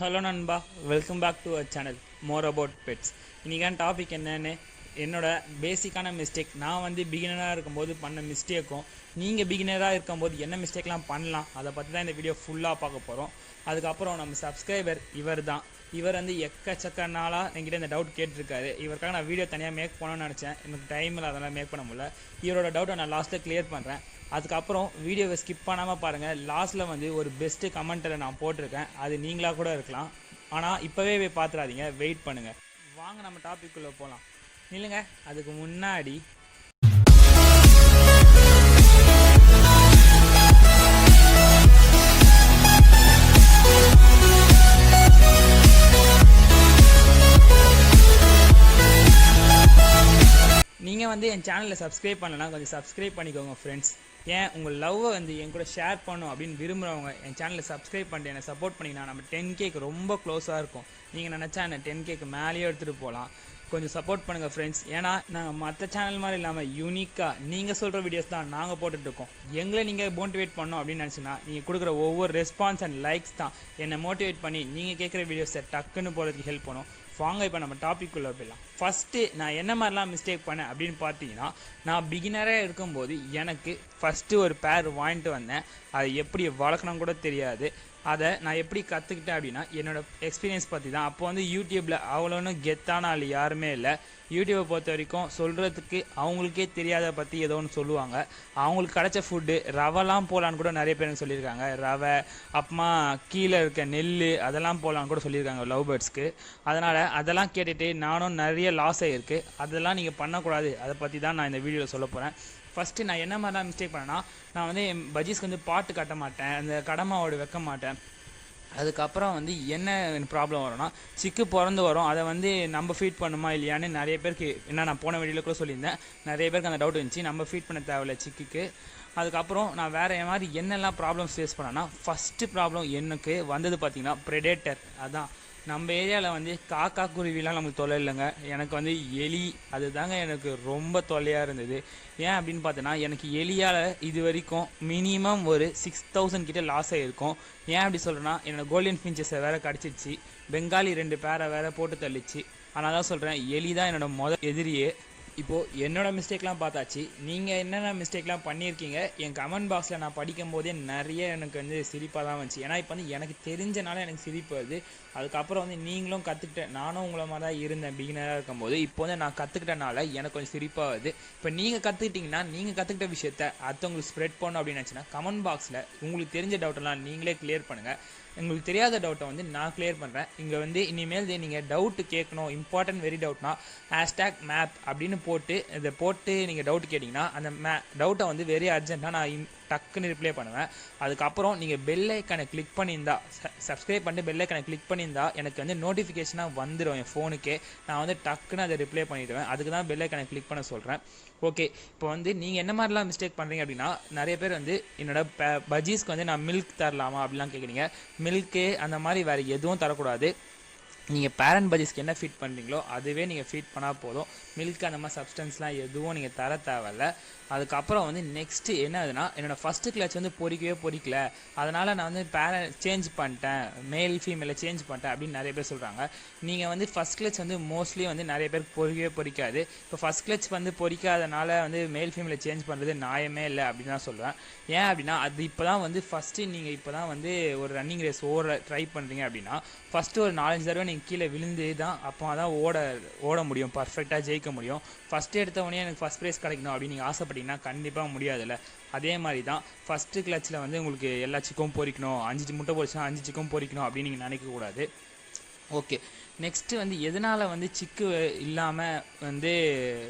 Hello நண்பா, welcome back to our channel more about pets. இன்றைக்கான topic என்னென்னு, என்னோட பேசிக்கான மிஸ்டேக், நான் வந்து பிகினராக இருக்கும்போது பண்ண மிஸ்டேக்கும் நீங்கள் பிகினராக இருக்கும்போது என்ன மிஸ்டேக்லாம் பண்ணலாம், அதை பற்றி தான் இந்த வீடியோ ஃபுல்லாக பார்க்க போகிறோம். அதுக்கப்புறம் நம்ம சப்ஸ்கிரைபர் இவர் வந்து எக்கச்சக்க நாளாக என்கிட்ட இந்த டவுட் கேட்டிருக்காரு. இவருக்காக நான் வீடியோ தனியாக மேக் பண்ணணும்னு நினச்சேன், எனக்கு டைமில் அதெல்லாம் மேக் பண்ண முடியல. இவரோட டவுட்டை நான் லாஸ்ட்டில் கிளியர் பண்ணுறேன். அதுக்கப்புறம் வீடியோவை ஸ்கிப் பண்ணாமல் பாருங்கள். லாஸ்ட்டில் வந்து ஒரு பெஸ்ட்டு கமெண்ட்டை நான் போட்டிருக்கேன், அது நீங்களாக கூட இருக்கலாம். ஆனால் இப்போவே போய் பார்த்துடாதீங்க, வெயிட் பண்ணுங்கள். வாங்க நம்ம டாபிக்குள்ளே போகலாம். இல்லைங்க, அதுக்கு முன்னாடி நீங்கள் வந்து என் சேனலில் சப்ஸ்கிரைப் பண்ணலன்னா கொஞ்சம் சப்ஸ்கிரைப் பண்ணிக்கோங்க ஃப்ரெண்ட்ஸ். ஏன் உங்கள் லவ்வை வந்து என் கூட ஷேர் பண்ணும் அப்படின்னு விரும்புகிறவங்க என் சேனலில் சப்ஸ்கிரைப் பண்ணிட்டு என்னை சப்போர்ட் பண்ணிங்கன்னா நம்ம 10Kக்கு ரொம்ப க்ளோஸாக இருக்கும். நீங்கள் நினச்சா என்ன 10Kக்கு மேலேயே எடுத்துகிட்டு போகலாம். கொஞ்சம் சப்போர்ட் பண்ணுங்கள் ஃப்ரெண்ட்ஸ். ஏன்னா நாங்கள் மற்ற சேனல் மாதிரி இல்லாமல் யூனிக்காக நீங்கள் சொல்கிற வீடியோஸ் தான் நாங்கள் போட்டுட்ருக்கோம். எங்களை நீங்கள் மோட்டிவேட் பண்ணோம் அப்படின்னு நினச்சின்னா நீங்கள் கொடுக்குற ஒவ்வொரு ரெஸ்பான்ஸ் அண்ட் லைக்ஸ் தான் என்னை மோட்டிவேட் பண்ணி நீங்கள் கேட்குற வீடியோஸை டக்குன்னு போகிறதுக்கு ஹெல்ப் பண்ணும். வாங்க இப்போ நம்ம டாபிக்குள்ளே போயிடலாம். ஃபஸ்ட்டு நான் என்ன மாதிரிலாம் மிஸ்டேக் பண்ணேன் அப்படின்னு பார்த்தீங்கன்னா, நான் பிகினராக இருக்கும்போது எனக்கு ஃபஸ்ட்டு ஒரு பேர் வாங்கிட்டு வந்தேன். அதை எப்படி வளர்க்கணும் கூட தெரியாது. அதை நான் எப்படி கற்றுக்கிட்டேன் அப்படின்னா என்னோடய எக்ஸ்பீரியன்ஸ் பற்றி தான். அப்போ வந்து யூடியூப்பில் அவ்வளோன்னு கெத்தான ஆள் யாருமே இல்லை. யூடியூப்பை பொறுத்த வரைக்கும் சொல்கிறதுக்கு அவங்களுக்கே தெரியாத பற்றி ஏதோ ஒன்று சொல்லுவாங்க. அவங்களுக்கு கிடச்ச ஃபுட்டு ரவைலாம் போகலான்னு கூட நிறைய பேர் சொல்லியிருக்காங்க. ரவை அப்புறமா கீழே இருக்க நெல் அதெல்லாம் போகலான்னு கூட சொல்லியிருக்காங்க லவ் பேர்ட்ஸ்க்கு. அதனால் அதெல்லாம் கேட்டுட்டு நானும் நிறைய லாஸ் ஆகிருக்கு. அதெல்லாம் நீங்கள் பண்ணக்கூடாது, அதை பற்றி தான் நான் இந்த வீடியோவில் சொல்ல போகிறேன். ஃபஸ்ட்டு நான் என்ன மாதிரிலாம் மிஸ்டேக் பண்ணேன்னா, நான் வந்து என் பஜ்ஜீஸ்க்கு வந்து பாட்டு கட்ட மாட்டேன், அந்த கடமாவோடு வைக்க மாட்டேன். அதுக்கப்புறம் வந்து என்ன ப்ராப்ளம் வரும்னா, சிக்கு பிறந்து வரும், அதை வந்து நம்ம ஃபீட் பண்ணுமா இல்லையான்னு நிறைய பேருக்கு, என்ன நான் போன வீடியோவில் கூட சொல்லியிருந்தேன், நிறைய பேருக்கு அந்த டவுட் இருந்துச்சு. நம்ம ஃபீட் பண்ண தேவையில்ல சிக்குக்கு. அதுக்கப்புறம் நான் வேறு மாதிரி என்னெல்லாம் ப்ராப்ளம்ஸ் ஃபேஸ் பண்ணேன்னா, ஃபஸ்ட்டு ப்ராப்ளம் எனக்கு வந்தது பார்த்திங்கன்னா ப்ரெடேட்டர். அதான் நம்ம ஏரியாவில் வந்து காக்கா குருவிலாம் நமக்கு தொல்லை இல்லைங்க. எனக்கு வந்து எலி, அதுதாங்க எனக்கு ரொம்ப தொல்லையாக இருந்தது. ஏன் அப்படின்னு பார்த்தோன்னா, எனக்கு எலியால் இது வரைக்கும் மினிமம் ஒரு 6000 கிட்டே லாஸ் ஆகிருக்கும். ஏன் அப்படி சொல்கிறேன்னா, என்னோடய கோல்டன் ஃபின்ச்சஸை வேறு கடிச்சிச்சு, பெங்காலி 2 பேரை வேறு போட்டு தள்ளிச்சு. அதனால தான் சொல்கிறேன், எலி தான் என்னோடய முதல் எதிரியே. இப்போது என்னோடய மிஸ்டேக்லாம் பார்த்தாச்சு. நீங்கள் என்னென்ன மிஸ்டேக்லாம் பண்ணியிருக்கீங்க என் கமெண்ட் பாக்ஸில் நான் படிக்கும் போதே நிறைய எனக்கு வந்து சிரிப்பாக தான் வந்துச்சு. ஏன்னா இப்போ வந்து எனக்கு தெரிஞ்சனால எனக்கு சிரிப்பு வருது. அதுக்கப்புறம் வந்து நீங்களும் கற்றுக்கிட்டேன், நானும் உங்களை மாதிரி தான் இருந்தேன் பிகினராக இருக்கும்போது. இப்போ வந்து நான் கற்றுக்கிட்டனால எனக்கு கொஞ்சம் சிரிப்பாக வருது. இப்போ நீங்கள் கற்றுக்கிட்டிங்கன்னா, நீங்கள் கற்றுக்கிட்ட விஷயத்த அடுத்தவங்களுக்கு ஸ்ப்ரெட் பண்ணணும் அப்படின்னு நினச்சின்னா கமெண்ட் பாக்ஸில் உங்களுக்கு தெரிஞ்ச டவுட்டெல்லாம் நீங்களே கிளியர் பண்ணுங்கள். உங்களுக்கு தெரியாத டவுட்டை வந்து நான் கிளியர் பண்ணுறேன். இங்கே வந்து இனிமேல் நீங்கள் டவுட்டு கேட்கணும், இம்பார்ட்டன்ட் வெரி டவுட்னா #மேப் அப்படின்னு இதை போட்டு நீங்கள் டவுட் கேட்டிங்கன்னா அந்த டவுட்டை வந்து வெரி அர்ஜென்ட்டாக நான் டக்குன்னு ரிப்ளை பண்ணுவேன். அதுக்கப்புறம் நீங்கள் பெல் ஐக்கானை கிளிக் பண்ணியிருந்தா, சப்ஸ்கிரைப் பண்ணிட்டு பெல் ஐக்கானை கிளிக் பண்ணியிருந்தா எனக்கு வந்து நோட்டிஃபிகேஷனாக வந்துடும் என் ஃபோனுக்கே. நான் வந்து டக்குன்னு அதை ரிப்ளை பண்ணிவிடுவேன். அதுக்கு தான் பெல் ஐக்கானை கிளிக் பண்ண சொல்கிறேன். ஓகே, இப்போ வந்து நீங்கள் என்ன மாதிரிலாம் மிஸ்டேக் பண்ணுறீங்க அப்படின்னா, நிறைய பேர் வந்து என்னோடய பஜ்ஜீஸ்க்கு வந்து நான் மில்க் தரலாமா அப்படிலாம் கேட்குறீங்க. மில்க்கு அந்த மாதிரி வேறு எதுவும் தரக்கூடாது. நீங்கள் பேரண்ட் பஜ்ஜீஸ்க்கு என்ன ஃபீட் பண்ணுறீங்களோ அதுவே நீங்கள் ஃபீட் பண்ணால் போதும். மில்க் அந்த மாதிரி சப்ஸ்டன்ஸ்லாம் எதுவும் நீங்கள் தர தேவையில்ல. அதுக்கப்புறம் வந்து நெக்ஸ்ட்டு என்ன ஆகுதுன்னா, என்னோடய ஃபஸ்ட்டு கிளச் வந்து பொறிக்கல, அதனால் நான் வந்து சேஞ்ச் பண்ணிட்டேன், மேல் ஃபீமேலை சேஞ்ச் பண்ணிட்டேன் அப்படின்னு நிறைய பேர் சொல்கிறாங்க. நீங்கள் வந்து ஃபஸ்ட் கிளச் வந்து மோஸ்ட்லி வந்து நிறைய பேருக்கு பொறிக்காது. இப்போ ஃபஸ்ட் கிளச் வந்து பொறிக்காதனால வந்து மேல் ஃபீமேலை சேஞ்ச் பண்ணுறது நியாயமே இல்லை அப்படின்னு தான் சொல்லுவேன். ஏன் அப்படின்னா, அது இப்போ தான் வந்து ஃபஸ்ட்டு நீங்கள் இப்போ தான் வந்து ஒரு ரன்னிங் ரேஸ் ட்ரை பண்ணுறீங்க அப்படின்னா, ஃபஸ்ட்டு ஒரு 4-5 தடவை நீங்கள் கீழே விழுந்து தான் அப்போ தான் ஓட முடியும், பர்ஃபெக்டாக ஜெயிக்க முடியும். ஃபஸ்ட்டு எடுத்தவொடனே எனக்கு ஃபஸ்ட் ப்ரைஸ் கிடைக்கணும் அப்படின்னு நீங்கள் ஆசைப்பட்டீங்கன்னா கண்டிப்பாக முடியாதுல்ல. அதே மாதிரி தான் ஃபஸ்ட்டு கிளச்சில் வந்து உங்களுக்கு எல்லா சிக்கும் பொறிக்கணும், 5 முட்டை பொறிச்சுன்னா 5 சிக்கும் பொறிக்கணும் அப்படின்னு நீங்கள் நினைக்கக்கூடாது. ஓகே, நெக்ஸ்ட்டு வந்து எதனால் வந்து சிக்கு இல்லாமல் வந்து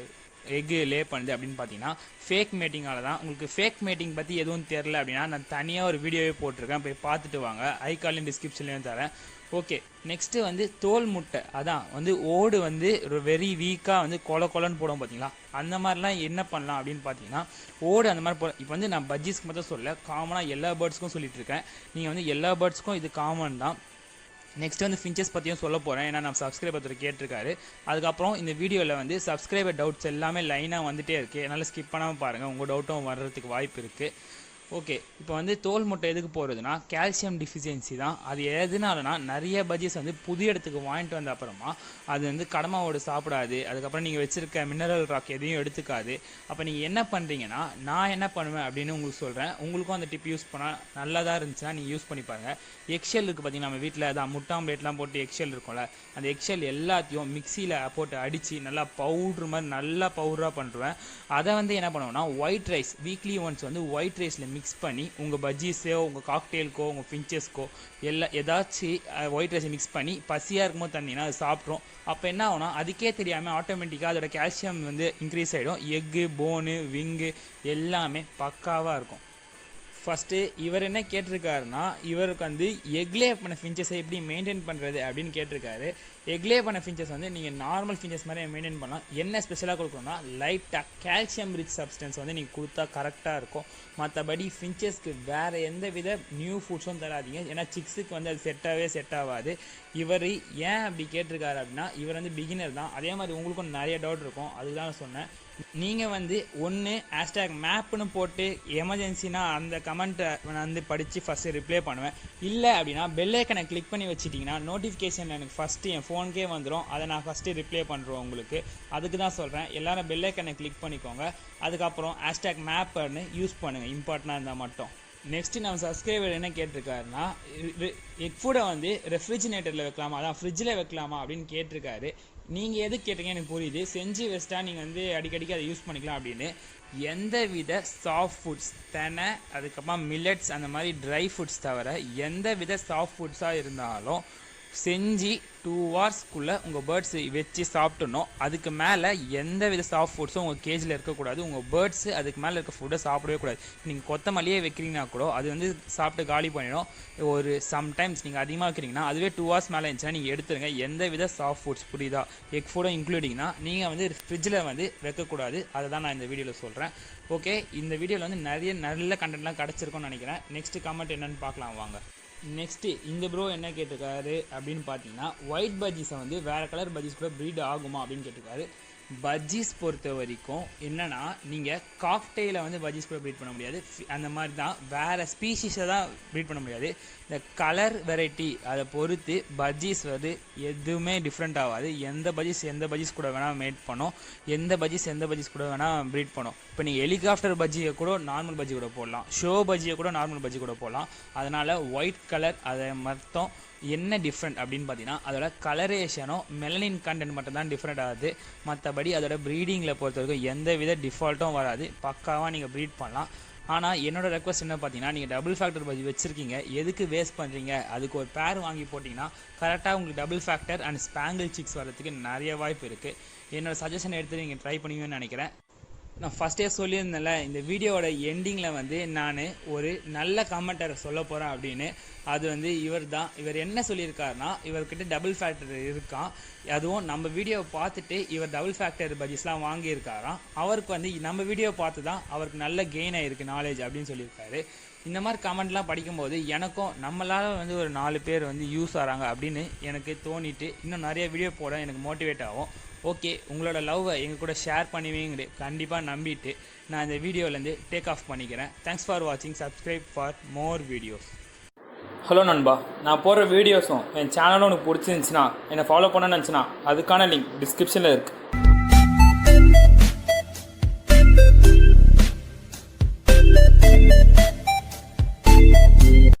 எக்கு லே பண்ணுது அப்படின்னு பார்த்தீங்கன்னா, ஃபேக் மேட்டிங்கால் தான். உங்களுக்கு ஃபேக் மேட்டிங் பற்றி எதுவும் தெரில அப்படின்னா நான் தனியாக ஒரு வீடியோவே போட்டிருக்கேன், போய் பார்த்துட்டு வாங்க. ஐகார்லையும் டிஸ்கிரிப்ஷன்லேயும் தரேன். ஓகே, நெக்ஸ்ட்டு வந்து தோல் முட்டை. அதான் வந்து ஓடு வந்து ஒரு வெரி வீக்காக வந்து கொலன்னு போடும் பார்த்தீங்களா, அந்த மாதிரிலாம் என்ன பண்ணலாம் அப்படின்னு பார்த்தீங்கன்னா, ஓடு அந்த மாதிரி இப்போ வந்து நான் பஜ்ஜீஸ்க்கு மட்டும் சொல்ல, காமனாக எல்லா பேர்ட்ஸ்க்கும் சொல்லிட்டு இருக்கேன். நீங்கள் வந்து எல்லா பேர்ட்ஸ்க்கும் இது காமன் தான். நெக்ஸ்ட் வந்து ஃபின்ச்சஸ் பற்றியும் சொல்ல போகிறேன், ஏன்னா நம்ம சப்ஸ்கிரைபர் கேட்டிருக்காரு. அதுக்கப்புறம் இந்த வீடியோவில் வந்து சப்ஸ்கிரைபர் டவுட்ஸ் எல்லாமே லைனாக வந்துகிட்டே இருக்குது, அதனால் ஸ்கிப் பண்ணாமல் பாருங்கள், உங்கள் டவுட்டும் வர்றதுக்கு வாய்ப்பு இருக்குது. ஓகே, இப்போ வந்து தோல் முட்டை எதுக்கு போடுறதுன்னா கால்சியம் டிஃபிஷியன்சி தான். அது எதுனாலனா நிறைய பஜ்ஜீஸ் வந்து புது இடத்துக்கு வாங்கிட்டு வந்த அப்புறமா அது வந்து கடமாவோடு சாப்பிடாது, அதுக்கப்புறம் நீங்கள் வச்சுருக்க மினரல் ராக் எதையும் எடுத்துக்காது. அப்போ நீங்கள் என்ன பண்ணுறீங்கன்னா, நான் என்ன பண்ணுவேன் அப்படின்னு உங்களுக்கு சொல்கிறேன். உங்களுக்கும் அந்த டிப் யூஸ் பண்ணால் நல்லதாக இருந்துச்சுன்னா நீங்கள் யூஸ் பண்ணி பாருங்கள். எக்ஷெல் இருக்குது பார்த்தீங்கன்னா, நம்ம வீட்டில் அதான் முட்டை ஆம்லேட்லாம் போட்டு எக்ஷெல் இருக்கும்ல, அந்த எக்ஷெல் எல்லாத்தையும் மிக்சியில் போட்டு அடித்து நல்லா பவுட்ரு மாதிரி நல்லா பவுடராக பண்ணுவேன். அதை வந்து என்ன பண்ணுவேன்னா ஒயிட் ரைஸ் வீக்லி ஒன்ஸ் வந்து ஒயிட் ரைஸில் மிக்ஸ் பண்ணி உங்கள் பஜ்ஜீஸோ உங்கள் காக்டெயிலுக்கோ உங்கள் ஃபின்ச்சஸ்க்கோ ஏதாச்சும் ஒயிட் ரைஸை மிக்ஸ் பண்ணி பசியாக இருக்கும்போது தண்ணினா அது சாப்பிட்றோம். அப்போ என்ன ஆகும்னா அதுக்கே தெரியாமல் ஆட்டோமேட்டிக்காக அதோட கால்சியம் வந்து இன்க்ரீஸ் ஆகிடும். எக்கு, போனு, விங்கு எல்லாமே பக்காவாக இருக்கும். ஃபஸ்ட்டு இவர் என்ன கேட்டிருக்காருன்னா, இவருக்கு வந்து எக்லே பண்ண ஃபின்ச்சஸை எப்படி மெயின்டைன் பண்ணுறது அப்படின்னு கேட்டிருக்காரு. எக்லே பண்ண ஃபின்ச்சஸ் வந்து நீங்கள் நார்மல் ஃபின்ச்சஸ் மாதிரி மெயின்டைன் பண்ணலாம். என்ன ஸ்பெஷலாக கொடுக்கணும்னா லைட்டாக கால்சியம் ரிச் சப்ஸ்டன்ஸ் வந்து நீங்கள் கொடுத்தா கரெக்டாக இருக்கும். மற்றபடி ஃபின்ச்சஸ்க்கு வேறு எந்த வித நியூ ஃபுட்ஸும் தராதிங்க, ஏன்னா சிக்ஸுக்கு வந்து அது செட் ஆகாது. இவர் ஏன் அப்படி கேட்டிருக்காரு அப்படின்னா, இவர் வந்து பிகினர் தான். அதே மாதிரி உங்களுக்கும் நிறைய டவுட் இருக்கும், அதுதான் சொன்னேன். நீங்கள் வந்து ஒன்று #மேப்னு போட்டு எமர்ஜென்சினா அந்த கமெண்ட்டை நான் வந்து படித்து ஃபஸ்ட்டு ரிப்ளை பண்ணுவேன். இல்லை அப்படின்னா பெல் ஐக்கனை கிளிக் பண்ணி வச்சுட்டிங்கன்னா நோட்டிஃபிகேஷன் எனக்கு ஃபஸ்ட்டு என் ஃபோனுக்கே வந்துடும். அதை நான் ஃபஸ்ட்டு ரிப்ளை பண்ணுறோம் உங்களுக்கு. அதுக்கு தான் சொல்கிறேன், எல்லோரும் பெல் ஐக்கனை கிளிக் பண்ணிக்கோங்க. அதுக்கப்புறம் #மேப்னு யூஸ் பண்ணுங்கள், இம்பார்ட்டண்டாக இருந்தால் மட்டும். நெக்ஸ்ட்டு நம்ம சப்ஸ்கிரைபர் என்ன கேட்டிருக்காருன்னா, எக் ஃபுட்டை வந்து ரெஃப்ரிஜிரேட்டரில் வைக்கலாமா, அதான் ஃப்ரிட்ஜில் வைக்கலாமா அப்படின்னு கேட்டிருக்காரு. நீங்கள் எது கேட்டீங்க எனக்கு புரியுது, செஞ்சு வச்சிட்டா நீங்கள் வந்து அடிக்கடிக்கு அதை யூஸ் பண்ணிக்கலாம் அப்படின்னு. எந்த வித சாஃப்ட் ஃபுட்ஸ் தெனை, அதுக்கப்புறம் மில்லட்ஸ், அந்த மாதிரி ட்ரை ஃபுட்ஸ் தவிர எந்த வித சாஃப்ட் ஃபுட்ஸாக இருந்தாலும் செஞ்சு 2 ஹவர்ஸ்க்குள்ளே உங்கள் பேர்ட்ஸ் வச்சு சாப்பிட்டணும். அதுக்கு மேலே எந்த வித சாஃப்ட் ஃபுட்ஸும் உங்கள் கேஜில் இருக்கக்கூடாது. உங்கள் பேர்ட்ஸு அதுக்கு மேலே இருக்க ஃபுட்டை சாப்பிடவே கூடாது. நீங்கள் கொத்தமல்லியே வைக்கிறீங்கன்னா கூட அது வந்து சாப்பிட்டு காலி பண்ணிடும். ஒரு சம்டைம்ஸ் நீங்கள் அதிகமாக வைக்கிறீங்கன்னா அதுவே 2 ஹவர்ஸ் மேலே இருந்துச்சுன்னா நீங்கள் எடுத்துருங்க. எந்த வித சாஃப்ட் ஃபுட்ஸ், புரியுதா, எக் ஃபுட்டும் இன்க்ளூடிங்னா நீங்கள் வந்து ஃப்ரிட்ஜில் வந்து வைக்கக்கூடாது. அதை தான் நான் இந்த வீடியோவில் சொல்கிறேன். ஓகே, இந்த வீடியோவில் வந்து நிறைய நல்ல கண்டென்ட்லாம் கிடச்சிருக்கும்னு நினைக்கிறேன். நெக்ஸ்ட்டு கமெண்ட் என்னென்னு பார்க்கலாம் வாங்க. நெக்ஸ்ட்டு இந்த ப்ரோ என்ன கேட்டிருக்காரு அப்படின்னு பார்த்தீங்கன்னா, ஒயிட் பஜ்ஜீஸை வந்து வேறு கலர் பஜ்ஜீஸ் கூட ப்ரீட் ஆகுமா அப்படின்னு கேட்டிருக்காரு. பஜ்ஜீஸ் பொறுத்த வரைக்கும் என்னென்னா, நீங்கள் காக்டெயிலை வந்து பஜ்ஜீஸ் கூட ப்ரீட் பண்ண முடியாது. அந்த மாதிரி தான் வேறு ஸ்பீஷீஸை தான் ப்ரீட் பண்ண முடியாது. இந்த கலர் வெரைட்டி அதை பொறுத்து பஜ்ஜீஸ் வந்து எதுவுமே டிஃப்ரெண்ட் ஆகாது. எந்த பஜ்ஜீஸ் கூட வேணால் மேட் பண்ணோம், எந்த பஜ்ஜீஸ் கூட வேணால் ப்ரீட் பண்ணோம். இப்போ நீங்கள் ஹெலிகாப்டர் பஜ்ஜியை கூட நார்மல் பஜ்ஜி கூட போடலாம், ஷோ பஜ்ஜியை கூட நார்மல் பஜ்ஜி கூட போடலாம். அதனால் ஒயிட் கலர் அதை மொத்தம் என்ன டிஃப்ரெண்ட் அப்படின்னு பார்த்தீங்கன்னா, அதோட கலரேஷனும் மெலனின் கண்டென்ட் மட்டும் தான் டிஃப்ரெண்ட் ஆகுது. மற்றபடி அதோட ப்ரீடிங்கில் பொறுத்த வரைக்கும் எந்த வித டிஃபால்ட்டும் வராது. பக்காவாக நீங்கள் ப்ரீட் பண்ணலாம். ஆனால் என்னோடய ரெக்வஸ்ட் என்ன பார்த்தீங்கன்னா, நீங்கள் டபுள் ஃபேக்டர் பஜ்ஜி வச்சுருக்கீங்க, எதுக்கு வேஸ்ட் பண்ணுறீங்க? அதுக்கு ஒரு பேர் வாங்கி போட்டிங்கன்னா கரெக்டாக உங்களுக்கு double factor and spangle six வரதுக்கு நிறைய வாய்ப்பு இருக்குது. என்னோடய சஜஷன் எடுத்து நீங்கள் ட்ரை பண்ணுவீங்கன்னு நினைக்கிறேன். நான் ஃபஸ்ட்டே சொல்லியிருந்தேன்ல, இந்த வீடியோவோட எண்டிங்கில் வந்து நான் ஒரு நல்ல கமெண்டரை சொல்ல போகிறேன் அப்படின்னு. அது வந்து இவர் என்ன சொல்லியிருக்காருன்னா, இவர்கிட்ட டபுள் ஃபேக்டர் இருக்கான், அதுவும் நம்ம வீடியோவை பார்த்துட்டு இவர் டபுள் ஃபேக்டர் பஜ்ஜீஸ்லாம் வாங்கியிருக்காராம். அவருக்கு வந்து நம்ம வீடியோ பார்த்து தான் அவருக்கு நல்ல கெயின் ஆகிருக்கு நாலேஜ் அப்படின்னு சொல்லியிருக்காரு. இந்த மாதிரி கமெண்ட்லாம் படிக்கும்போது எனக்கும் நம்மளால் வந்து ஒரு 4 பேர் வந்து யூஸ் ஆகிறாங்க அப்படின்னு எனக்கு தோணிட்டு இன்னும் நிறைய வீடியோ போட எனக்கு மோட்டிவேட் ஆகும். ஓகே, உங்களோட லவ்வை எங்கள் கூட ஷேர் பண்ணுவீங்க கண்டிப்பாக நம்பிட்டு நான் இந்த வீடியோவிலேருந்து டேக் ஆஃப் பண்ணிக்கிறேன். தேங்க்ஸ் ஃபார் வாட்சிங். Subscribe for more videos. Hello நண்பா, நான் போடுற வீடியோஸும் என் சேனலும் உனக்கு பிடிச்சிருந்துச்சுன்னா, என்னை ஃபாலோ பண்ணணும்னு நினச்சினா அதுக்கான லிங்க் டிஸ்கிரிப்ஷனில் இருக்குது.